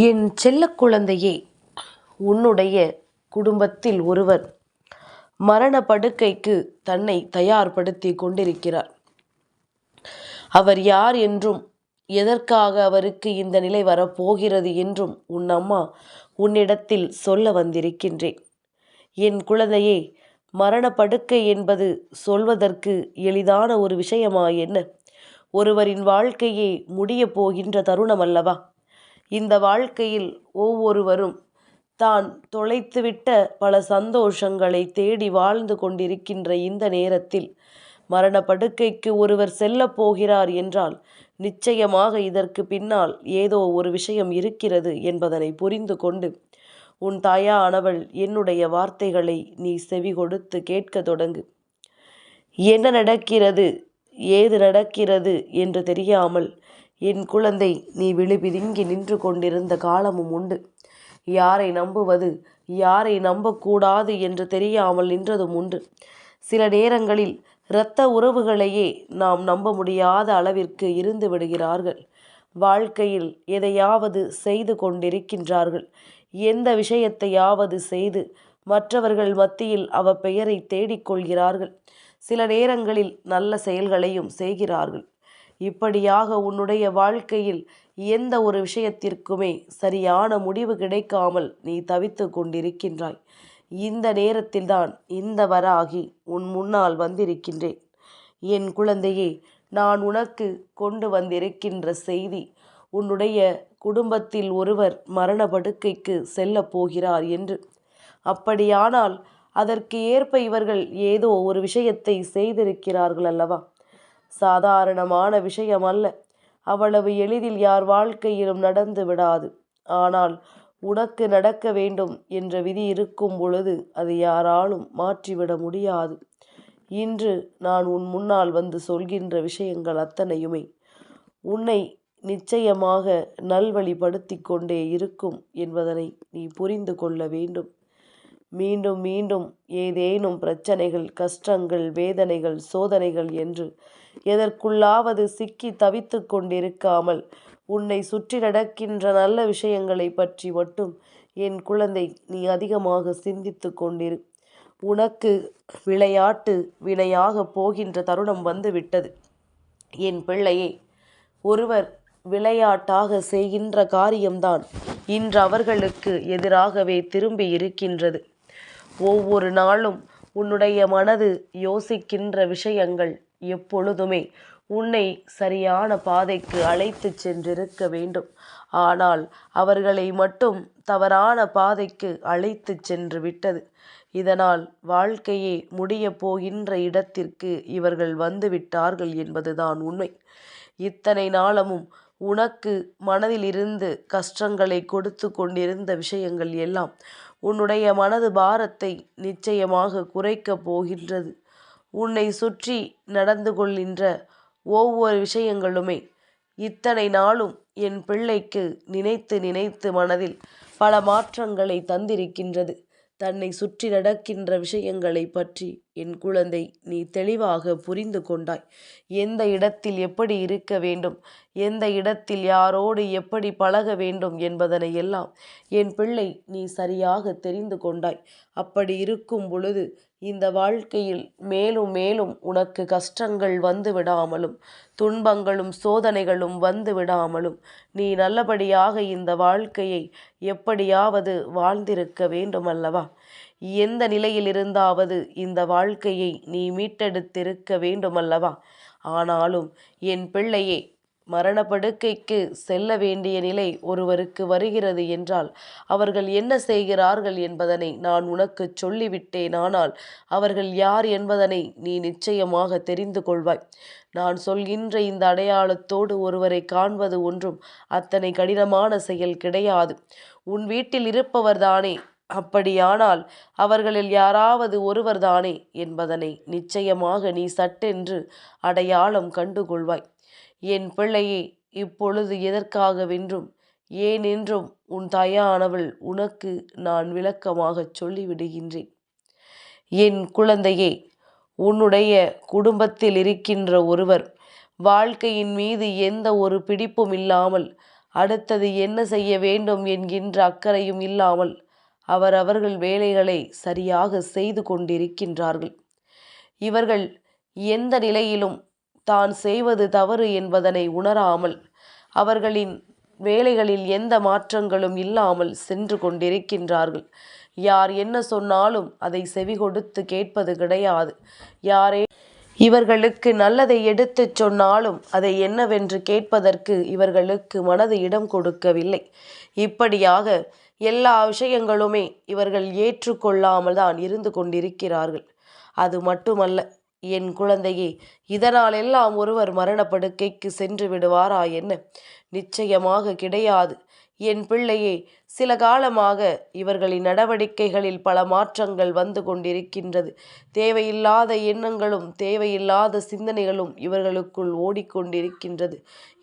என் செல்ல குழந்தையே, உன்னுடைய குடும்பத்தில் ஒருவர் மரண படுக்கைக்கு தன்னை தயார்படுத்தி கொண்டிருக்கிறார். அவர் யார் என்றும் எதற்காக அவருக்கு இந்த நிலை வரப்போகிறது என்றும் உன் அம்மா உன்னிடத்தில் சொல்ல வந்திருக்கின்றேன். என் குழந்தையே, மரண படுக்கை என்பது சொல்வதற்கு எளிதான ஒரு விஷயமா என்ன? ஒருவரின் வாழ்க்கையே முடியப் போகின்ற தருணம் அல்லவா? இந்த வாழ்க்கையில் ஒவ்வொருவரும் தான் தொலைத்துவிட்ட பல சந்தோஷங்களை தேடி வாழ்ந்து கொண்டிருக்கின்ற இந்த நேரத்தில் மரண படுக்கைக்கு ஒருவர் செல்லப் போகிறார் என்றால் நிச்சயமாக இதற்கு பின்னால் ஏதோ ஒரு விஷயம் இருக்கிறது என்பதனை புரிந்து கொண்டு உன் தாயானவள் என்னுடைய வார்த்தைகளை நீ செவி கொடுத்து கேட்க தொடங்கு. என்ன நடக்கிறது, ஏது நடக்கிறது என்று தெரியாமல் என் குழந்தை நீ விழிபிதுங்கி நின்று கொண்டிருந்த காலமும் உண்டு. யாரை நம்புவது, யாரை நம்பக்கூடாது என்று தெரியாமல் நின்றதும் உண்டு. சில நேரங்களில் இரத்த உறவுகளையே நாம் நம்ப முடியாத அளவிற்கு இருந்து விடுகிறார்கள். வாழ்க்கையில் எதையாவது செய்து கொண்டிருக்கின்றார்கள். எந்த விஷயத்தையாவது செய்து மற்றவர்கள் மத்தியில் அவ பெயரை தேடிக்கொள்கிறார்கள். சில நேரங்களில் நல்ல செயல்களையும் செய்கிறார்கள். இப்படியாக உன்னுடைய வாழ்க்கையில் எந்த ஒரு விஷயத்திற்குமே சரியான முடிவு கிடைக்காமல் நீ தவித்து கொண்டிருக்கின்றாய். இந்த நேரத்தில்தான் இந்த வராகி உன் முன்னால் வந்திருக்கின்றேன். என் குழந்தையே, நான் உனக்கு கொண்டு வந்திருக்கின்ற செய்தி, உன்னுடைய குடும்பத்தில் ஒருவர் மரண படுக்கைக்கு செல்லப் போகிறார் என்று. அப்படியானால் அதற்கு ஏற்ப இவர்கள் ஏதோ ஒரு விஷயத்தை செய்திருக்கிறார்கள் அல்லவா? சாதாரணமான விஷயம் அல்ல. அவ்வளவு எளிதில் யார் வாழ்க்கையிலும் நடந்து விடாது. ஆனால் உனக்கு நடக்க வேண்டும் என்ற விதி இருக்கும் பொழுது அது யாராலும் மாற்றிவிட முடியாது. இன்று நான் உன் முன்னால் வந்து சொல்கின்ற விஷயங்கள் அத்தனையுமே உன்னை நிச்சயமாக நல்வழிப்படுத்தி கொண்டே இருக்கும் என்பதனை நீ புரிந்து கொள்ள வேண்டும். மீண்டும் மீண்டும் ஏதேனும் பிரச்சனைகள், கஷ்டங்கள், வேதனைகள், சோதனைகள் என்று எதற்குள்ளாவது சிக்கி தவித்து கொண்டிருக்காமல் உன்னை சுற்றி நடக்கின்ற நல்ல விஷயங்களை பற்றி மட்டும் என் குழந்தை நீ அதிகமாக சிந்தித்து கொண்டிரு. உனக்கு விளையாட்டு வினையாக போகின்ற தருணம் வந்துவிட்டது. என் பிள்ளையே, ஒருவர் விளையாட்டாக செய்கின்ற காரியம்தான் இன்று அவர்களுக்கு எதிராகவே திரும்பி இருக்கின்றது. ஒவ்வொரு நாளும் உன்னுடைய மனது யோசிக்கின்ற விஷயங்கள் எப்பொழுதுமே உன்னை சரியான பாதைக்கு அழைத்து சென்றிருக்க வேண்டும். ஆனால் அவர்களை மட்டும் தவறான பாதைக்கு அழைத்து சென்று விட்டது. இதனால் வாழ்க்கையே முடியப் போகின்ற இடத்திற்கு இவர்கள் வந்து விட்டார்கள் என்பதுதான் உண்மை. இத்தனை நாளமும் உனக்கு மனதில் இருந்து கஷ்டங்களை கொடுத்து கொண்டிருந்த விஷயங்கள் எல்லாம் உன்னுடைய மனது பாரத்தை நிச்சயமாக குறைக்கப் போகின்றது. உன்னை சுற்றி நடந்து கொள்கின்ற ஒவ்வொரு விஷயங்களுமே இத்தனை நாளும் என் பிள்ளைக்கு நினைத்து நினைத்து மனதில் பல மாற்றங்களை தந்திருக்கின்றது. தன்னை சுற்றி நடக்கின்ற விஷயங்களை பற்றி என் குழந்தை நீ தெளிவாக புரிந்து கொண்டாய். எந்த இடத்தில் எப்படி இருக்க வேண்டும், எந்த இடத்தில் யாரோடு எப்படி பழக வேண்டும் என்பதனை எல்லாம் என் பிள்ளை நீ சரியாக தெரிந்து கொண்டாய். அப்படி இருக்கும் பொழுது இந்த வாழ்க்கையில் மேலும் மேலும் உனக்கு கஷ்டங்கள் வந்து விடாமலும் துன்பங்களும் சோதனைகளும் வந்து விடாமலும் நீ நல்லபடியாக இந்த வாழ்க்கையை எப்படியாவது வாழ்ந்திருக்க வேண்டும் அல்லவா? எந்த நிலையில் இருந்தாவது இந்த வாழ்க்கையை நீ மீட்டெடுத்திருக்க வேண்டுமல்லவா? ஆனாலும் என் பிள்ளையே, மரணப்படுக்கைக்கு செல்ல வேண்டிய நிலை ஒருவருக்கு வருகிறது என்றால் அவர்கள் என்ன செய்கிறார்கள் என்பதனை நான் உனக்கு சொல்லிவிட்டேன். ஆனால் அவர்கள் யார் என்பதனை நீ நிச்சயமாக தெரிந்து கொள்வாய். நான் சொல்கின்ற இந்த அடையாளத்தோடு ஒருவரை காண்பது ஒன்றும் அத்தனை கடினமான செயல் கிடையாது. உன் வீட்டில் இருப்பவர்தானே, அப்படியானால் அவர்களில் யாராவது ஒருவர்தானே என்பதனை நிச்சயமாக நீ சட்டென்று அடையாளம் கண்டுகொள்வாய். என் பிள்ளையே, இப்பொழுது எதற்காகவென்றும் ஏனென்றும் உன் தாயானவள் உனக்கு நான் விளக்கமாகச் சொல்லிவிடுகின்றேன். என் குழந்தையே, உன்னுடைய குடும்பத்தில் இருக்கின்ற ஒருவர் வாழ்க்கையின் மீது எந்த ஒரு பிடிப்பும் இல்லாமல் அடுத்தது என்ன செய்ய வேண்டும் என்கின்ற அக்கறையும் இல்லாமல் அவர்கள் வேலைகளை சரியாக செய்து கொண்டிருக்கின்றார்கள். இவர்கள் எந்த நிலையிலும் தான் செய்வது தவறு என்பதனை உணராமல் அவர்களின் வேலைகளில் எந்த மாற்றங்களும் இல்லாமல் சென்று கொண்டிருக்கின்றார்கள். யார் என்ன சொன்னாலும் அதை செவி கொடுத்து கேட்பது கிடையாது. யாரே இவர்களுக்கு நல்லதை எடுத்துச் சொன்னாலும் அதை என்னவென்று கேட்பதற்கு இவர்களுக்கு மனது இடம் கொடுக்கவில்லை. இப்படியாக எல்லா விஷயங்களுமே இவர்கள் ஏற்றுக்கொள்ளாமல் தான் இருந்து கொண்டிருக்கிறார்கள். அது மட்டுமல்ல, என் குழந்தையே, இதனால் எல்லாம் ஒருவர் மரணப்படுக்கைக்கு சென்று விடுவாரா என்ன? நிச்சயமாக கிடையாது. என் பிள்ளையே, சில காலமாக இவர்களின் நடவடிக்கைகளில் பல மாற்றங்கள் வந்து கொண்டிருக்கின்றது. தேவையில்லாத எண்ணங்களும் தேவையில்லாத சிந்தனைகளும் இவர்களுக்குள் ஓடிக்கொண்டிருக்கின்றது.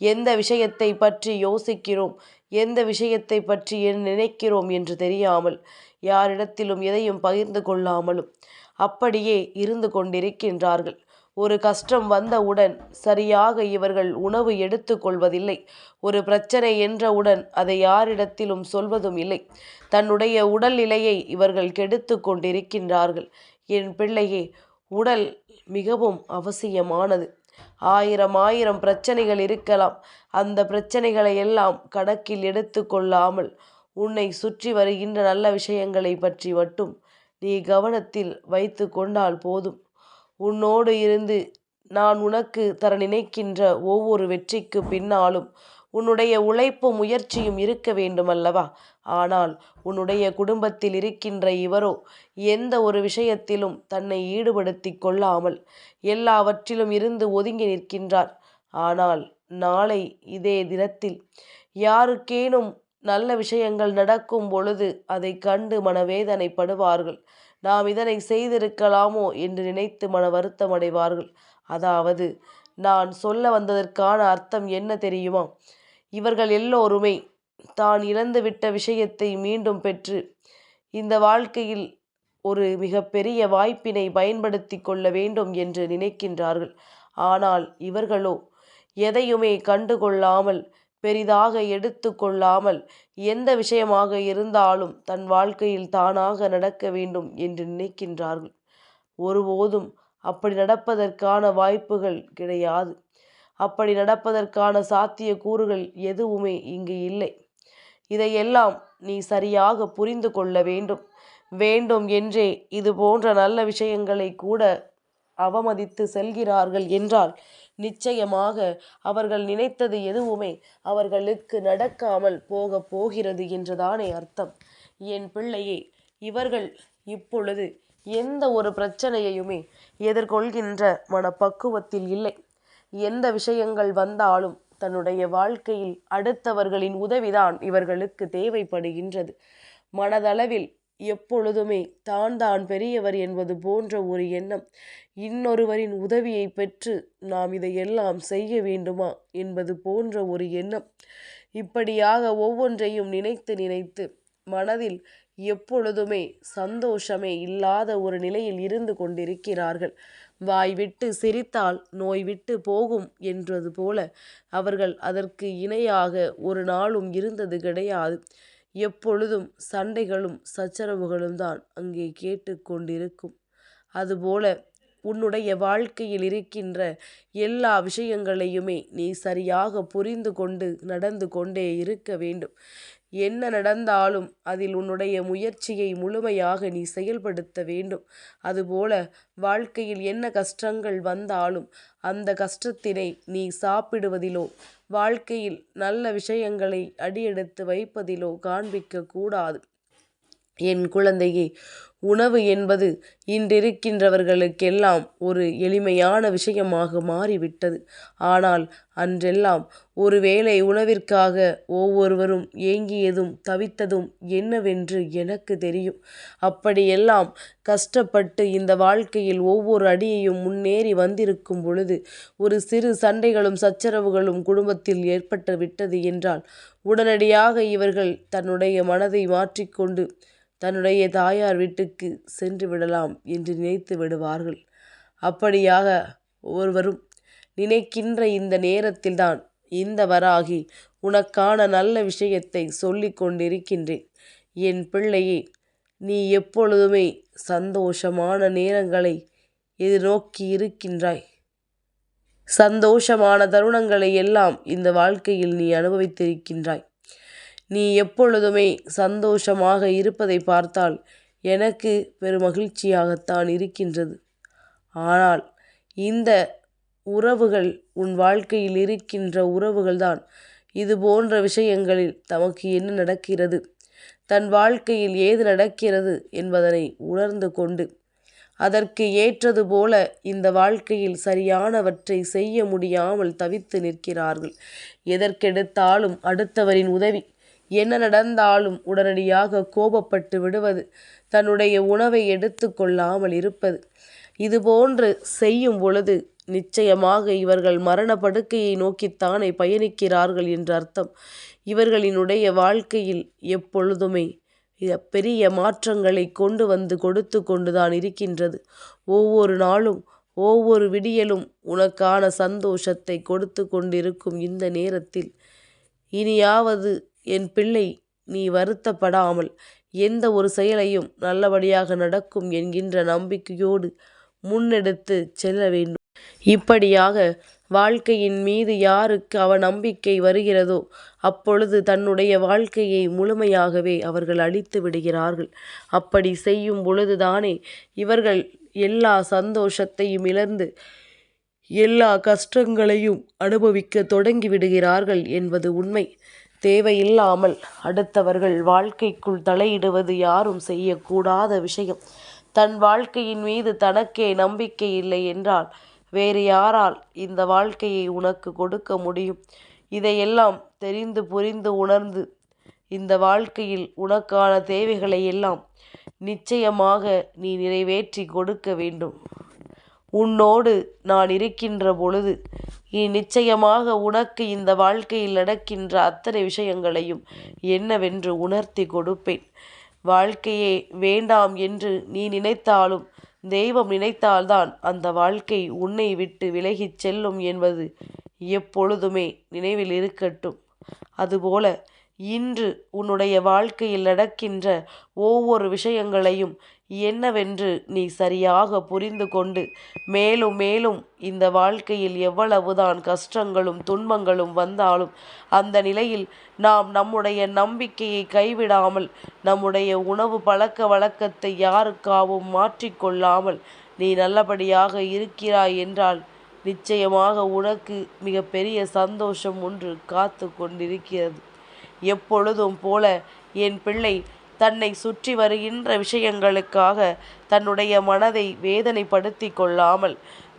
எந்த விஷயத்தை பற்றி யோசிக்கிறோம், எந்த விஷயத்தை பற்றி நினைக்கிறோம் என்று தெரியாமல், யாரிடத்திலும் எதையும் பகிர்ந்து கொள்ளாமலும் அப்படியே இருந்து கொண்டிருக்கின்றார்கள். ஒரு கஷ்டம் வந்தவுடன் சரியாக இவர்கள் உணவு எடுத்து கொள்வதில்லை. ஒரு பிரச்சனை என்றவுடன் அதை யாரிடத்திலும் சொல்வதும் இல்லை. தன்னுடைய உடல்நிலையை இவர்கள் கெடுத்து கொண்டிருக்கின்றார்கள். என் பிள்ளையே, உடல் மிகவும் அவசியமானது. ஆயிரம் பிரச்சனைகள் இருக்கலாம். அந்த பிரச்சனைகளை எல்லாம் கணக்கில் எடுத்து கொள்ளாமல் உன்னை சுற்றி வருகின்ற நல்ல விஷயங்களை பற்றி மட்டும் நீ கவனத்தில் வைத்து கொண்டால் போதும். உன்னோடு இருந்து நான் உனக்கு தர நினைக்கின்ற ஒவ்வொரு வெற்றிக்கு பின்னாலும் உன்னுடைய உழைப்பும் முயற்சியும் இருக்க வேண்டுமல்லவா? ஆனால் உன்னுடைய குடும்பத்தில் இருக்கின்ற இவரோ எந்த ஒரு விஷயத்திலும் தன்னை ஈடுபடுத்தி கொள்ளாமல் எல்லாவற்றிலும் இருந்து ஒதுங்கி நிற்கின்றார். ஆனால் நாளை இதே தினத்தில் யாருக்கேனும் நல்ல விஷயங்கள் நடக்கும் பொழுது அதை கண்டு மனவேதனைப்படுவார்கள். நாம் இதனை செய்திருக்கலாமோ என்று நினைத்து மன வருத்தம் அடைவார்கள். அதாவது நான் சொல்ல வந்ததற்கான அர்த்தம் என்ன தெரியுமா? இவர்கள் எல்லோருமே தான் இழந்துவிட்ட விஷயத்தை மீண்டும் பெற்று இந்த வாழ்க்கையில் ஒரு மிகப்பெரிய வாய்ப்பினை பயன்படுத்தி கொள்ள வேண்டும் என்று நினைக்கின்றார்கள். ஆனால் இவர்களோ எதையுமே கண்டுகொள்ளாமல், பெரிதாக எடுத்து கொள்ளாமல், எந்த விஷயமாக இருந்தாலும் தன் வாழ்க்கையில் தானாக நடக்க வேண்டும் என்று நினைக்கின்றார்கள். ஒருபோதும் அப்படி நடப்பதற்கான வாய்ப்புகள் கிடையாது. அப்படி நடப்பதற்கான சாத்திய கூறுகள் எதுவுமே இங்கு இல்லை. இதையெல்லாம் நீ சரியாக புரிந்து கொள்ள வேண்டும். வேண்டும் என்றே இது போன்ற நல்ல விஷயங்களை கூட அவமதித்து செல்கிறார்கள் என்றால் நிச்சயமாக அவர்கள் நினைத்தது எதுவுமே அவர்களுக்கு நடக்காமல் போகிறது என்றுதானே அர்த்தம். என் பிள்ளையே, இவர்கள் இப்பொழுது எந்த ஒரு பிரச்சனையையுமே எதிர்கொள்கின்ற மனப்பக்குவத்தில் இல்லை. எந்த விஷயங்கள் வந்தாலும் தன்னுடைய வாழ்க்கையில் அடுத்தவர்களின் உதவிதான் இவர்களுக்கு தேவைப்படுகின்றது. மனதளவில் எப்பொழுதுமே தான் பெரியவர் என்பது போன்ற ஒரு எண்ணம், இன்னொருவரின் உதவியை பெற்று நாம் இதையெல்லாம் செய்ய வேண்டுமா என்பது போன்ற ஒரு எண்ணம், இப்படியாக ஒவ்வொன்றையும் நினைத்து நினைத்து மனதில் எப்பொழுதுமே சந்தோஷமே இல்லாத ஒரு நிலையில் இருந்து கொண்டிருக்கிறார்கள். வாய் விட்டு சிரித்தால் நோய் விட்டு போகும் என்றது போல அவர்கள் அதற்கு இணையாக ஒரு நாளும் இருந்தது கிடையாது. எப்பொழுதும் சண்டைகளும் சச்சரவுகளும் தான் அங்கே கேட்டு கொண்டிருக்கும். அதுபோல உன்னுடைய வாழ்க்கையில் இருக்கின்ற எல்லா விஷயங்களையுமே நீ சரியாக புரிந்து கொண்டு நடந்து கொண்டே இருக்க வேண்டும். என்ன நடந்தாலும் அதில் உன்னுடைய முயற்சியை முழுமையாக நீ செயல்படுத்த வேண்டும். அதுபோல வாழ்க்கையில் என்ன கஷ்டங்கள் வந்தாலும் அந்த கஷ்டத்தினை நீ சாப்பிடுவதிலோ வாழ்க்கையில் நல்ல விஷயங்களை அடியெடுத்து வைப்பதிலோ காண்பிக்க கூடாது. என் குழந்தையே, உணவு என்பது இன்றிருக்கின்றவர்களுக்கெல்லாம் ஒரு எளிமையான விஷயமாக மாறிவிட்டது. ஆனால் அன்றெல்லாம் ஒருவேளை உணவிற்காக ஒவ்வொருவரும் ஏங்கியதும் தவித்ததும் என்னவென்று எனக்கு தெரியும். அப்படியெல்லாம் கஷ்டப்பட்டு இந்த வாழ்க்கையில் ஒவ்வொரு அடியையும் முன்னேறி வந்திருக்கும் பொழுது ஒரு சிறு சண்டைகளும் சச்சரவுகளும் குடும்பத்தில் ஏற்பட்டு விட்டது என்றால் உடனடியாக இவர்கள் தன்னுடைய மனதை மாற்றிக்கொண்டு தன்னுடைய தாயார் வீட்டுக்கு சென்று விடலாம் என்று நினைத்து விடுவார்கள். அப்படியாக ஒருவரும் நினைக்கின்ற இந்த நேரத்தில்தான் இந்த வராகி உனக்கான நல்ல விஷயத்தை சொல்லிக் கொண்டிருக்கின்றேன். என் பிள்ளையே, நீ எப்பொழுதுமே சந்தோஷமான நேரங்களை எதிர்நோக்கி இருக்கின்றாய். சந்தோஷமான தருணங்களை எல்லாம் இந்த வாழ்க்கையில் நீ அனுபவித்திருக்கின்றாய். நீ எப்பொழுதுமே சந்தோஷமாக இருப்பதை பார்த்தால் எனக்கு பெருமகிழ்ச்சியாகத்தான் இருக்கின்றது. ஆனால் இந்த உறவுகள், உன் வாழ்க்கையில் இருக்கின்ற உறவுகள்தான் இது போன்ற விஷயங்களில் தமக்கு என்ன நடக்கிறது, தன் வாழ்க்கையில் ஏது நடக்கிறது என்பதனை உணர்ந்து கொண்டு அதற்கு ஏற்றது போல இந்த வாழ்க்கையில் சரியானவற்றை செய்ய முடியாமல் தவித்து நிற்கிறார்கள். எதற்கெடுத்தாலும் அடுத்தவரின் உதவி, என்ன நடந்தாலும் உடனடியாக கோபப்பட்டு விடுவது, தன்னுடைய உணவை எடுத்து கொள்ளாமல் இருப்பது, இதுபோன்று செய்யும் பொழுது நிச்சயமாக இவர்கள் மரண படுக்கையை நோக்கித்தானே பயணிக்கிறார்கள் என்ற அர்த்தம். இவர்களினுடைய வாழ்க்கையில் எப்பொழுதுமே பெரிய மாற்றங்களை கொண்டு வந்து கொடுத்து கொண்டுதான் இருக்கின்றது. ஒவ்வொரு நாளும் ஒவ்வொரு விடியலும் உனக்கான சந்தோஷத்தை கொடுத்து கொண்டிருக்கும் இந்த நேரத்தில் இனியாவது என் பிள்ளை நீ வருத்தப்படாமல் எந்த ஒரு செயலையும் நல்லபடியாக நடக்கும் என்கின்ற நம்பிக்கையோடு முன்னெடுத்து செல்ல வேண்டும். இப்படியாக வாழ்க்கையின் மீது யாருக்கு அவநம்பிக்கை வருகிறதோ அப்பொழுது தன்னுடைய வாழ்க்கையை முழுமையாகவே அவர்கள் அழித்து விடுகிறார்கள். அப்படி செய்யும் பொழுதுதானே இவர்கள் எல்லா சந்தோஷத்தையும் இழந்து எல்லா கஷ்டங்களையும் அனுபவிக்க தொடங்கி விடுகிறார்கள் என்பது உண்மை. தேவையில்லாமல் அடுத்தவர்கள் வாழ்க்கைக்குள் தலையிடுவது யாரும் செய்யக்கூடாத விஷயம். தன் வாழ்க்கையின் மீது தனக்கே நம்பிக்கை இல்லை என்றால் வேறு யாரால் இந்த வாழ்க்கையை உனக்கு கொடுக்க முடியும்? இதையெல்லாம் தெரிந்து புரிந்து உணர்ந்து இந்த வாழ்க்கையில் உனக்கான தேவைகளை எல்லாம் நிச்சயமாக நீ நிறைவேற்றி கொடுக்க வேண்டும். உன்னோடு நான் இருக்கின்ற பொழுது நீ நிச்சயமாக உனக்கு இந்த வாழ்க்கையில் நடக்கின்ற அத்தனை விஷயங்களையும் என்னவென்று உணர்த்தி கொடுப்பேன். வாழ்க்கையே வேண்டாம் என்று நீ நினைத்தாலும் தெய்வம் நினைத்தால்தான் அந்த வாழ்க்கை உன்னை விட்டு விலகிச் செல்லும் என்பது எப்பொழுதுமே நினைவில் இருக்கட்டும். அதுபோல இன்று உன்னுடைய வாழ்க்கையில் நடக்கின்ற ஒவ்வொரு விஷயங்களையும் என்னவென்று நீ சரியாக புரிந்து கொண்டு மேலும் மேலும் இந்த வாழ்க்கையில் எவ்வளவுதான் கஷ்டங்களும் துன்பங்களும் வந்தாலும் அந்த நிலையில் நாம் நம்முடைய நம்பிக்கையை கைவிடாமல் நம்முடைய உணவு பழக்க வழக்கத்தை யாருக்காகவும் மாற்றிக்கொள்ளாமல் நீ நல்லபடியாக இருக்கிறாய் என்றால் நிச்சயமாக உனக்கு மிகப்பெரிய சந்தோஷம் ஒன்று காத்து கொண்டிருக்கிறது. எப்பொழுதும் போல என் பிள்ளை தன்னை சுற்றி வருகின்ற விஷயங்களுக்காக தன்னுடைய மனதை வேதனைப்படுத்தி கொள்ளாமல்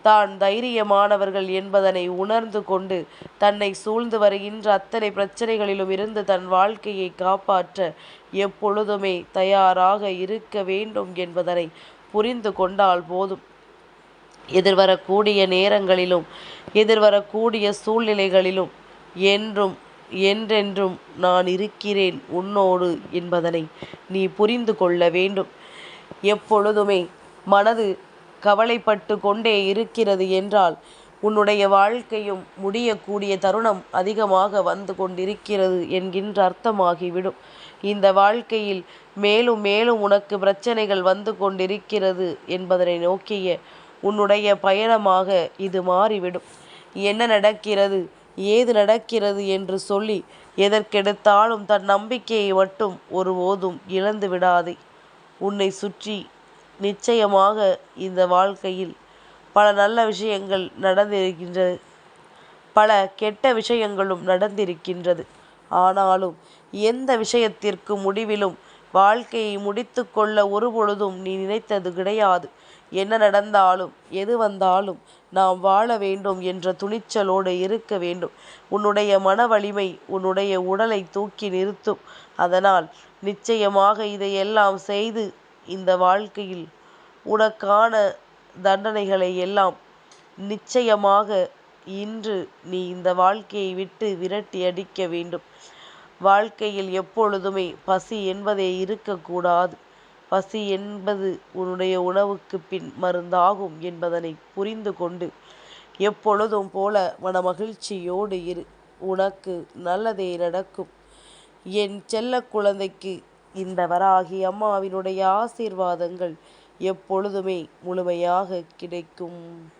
தான் தைரியமானவர்கள் என்பதனை உணர்ந்து கொண்டு தன்னை சூழ்ந்து வருகின்ற அத்தனை பிரச்சனைகளிலும் இருந்து தன் வாழ்க்கையை காப்பாற்ற எப்பொழுதுமே தயாராக இருக்க வேண்டும் என்பதனை புரிந்து கொண்டால் போதும். எதிர்வரக்கூடிய நேரங்களிலும் எதிர்வரக்கூடிய சூழ்நிலைகளிலும் என்றும் என்றென்றும் நான் இருக்கிறேன் உன்னோடு என்பதனை நீ புரிந்து கொள்ள வேண்டும். எப்பொழுதுமே மனது கவலைப்பட்டு கொண்டே இருக்கிறது என்றால் உன்னுடைய வாழ்க்கையும் முடியக்கூடிய தருணம் அதிகமாக வந்து கொண்டிருக்கிறது என்கின்ற அர்த்தமாகிவிடும். இந்த வாழ்க்கையில் மேலும் மேலும் உனக்கு பிரச்சனைகள் வந்து கொண்டிருக்கிறது என்பதனை நோக்கிய உன்னுடைய பயணமாக இது மாறிவிடும். என்ன நடக்கிறது, ஏது நடக்கிறது என்று சொல்லி எதற்கெடுத்தாலும் தன் நம்பிக்கையை மட்டும் ஒருபோதும் இழந்து விடாதே. உன்னை சுற்றி நிச்சயமாக இந்த வாழ்க்கையில் பல நல்ல விஷயங்கள் நடந்திருக்கின்றது, பல கெட்ட விஷயங்களும் நடந்திருக்கின்றது. ஆனாலும் எந்த விஷயத்திற்கு முடிவிலும் வாழ்க்கையை முடித்து கொள்ள ஒருபொழுதும் நீ நினைத்தது கிடையாது. என்ன நடந்தாலும் எது வந்தாலும் நாம் வாழ வேண்டும் என்ற துணிச்சலோடு இருக்க வேண்டும். உன்னுடைய மன வலிமை உன்னுடைய உடலை தூக்கி நிறுத்தும். அதனால் நிச்சயமாக இதையெல்லாம் செய்து இந்த வாழ்க்கையில் உனக்கான தண்டனைகளை எல்லாம் நிச்சயமாக இன்று நீ இந்த வாழ்க்கையை விட்டு விரட்டி அடிக்க வேண்டும். வாழ்க்கையில் எப்பொழுதுமே பசி என்பதே இருக்கக்கூடாது. பசி என்பது உன்னுடைய உணவுக்கு பின் மருந்தாகும் என்பதனை புரிந்து கொண்டு எப்பொழுதும் போல மனமகிழ்ச்சியோடு இரு. உனக்கு நல்லதே நடக்கும். என் செல்ல குழந்தைக்கு இந்த வராகி அம்மாவினுடைய ஆசீர்வாதங்கள் எப்பொழுதுமே முழுமையாக கிடைக்கும்.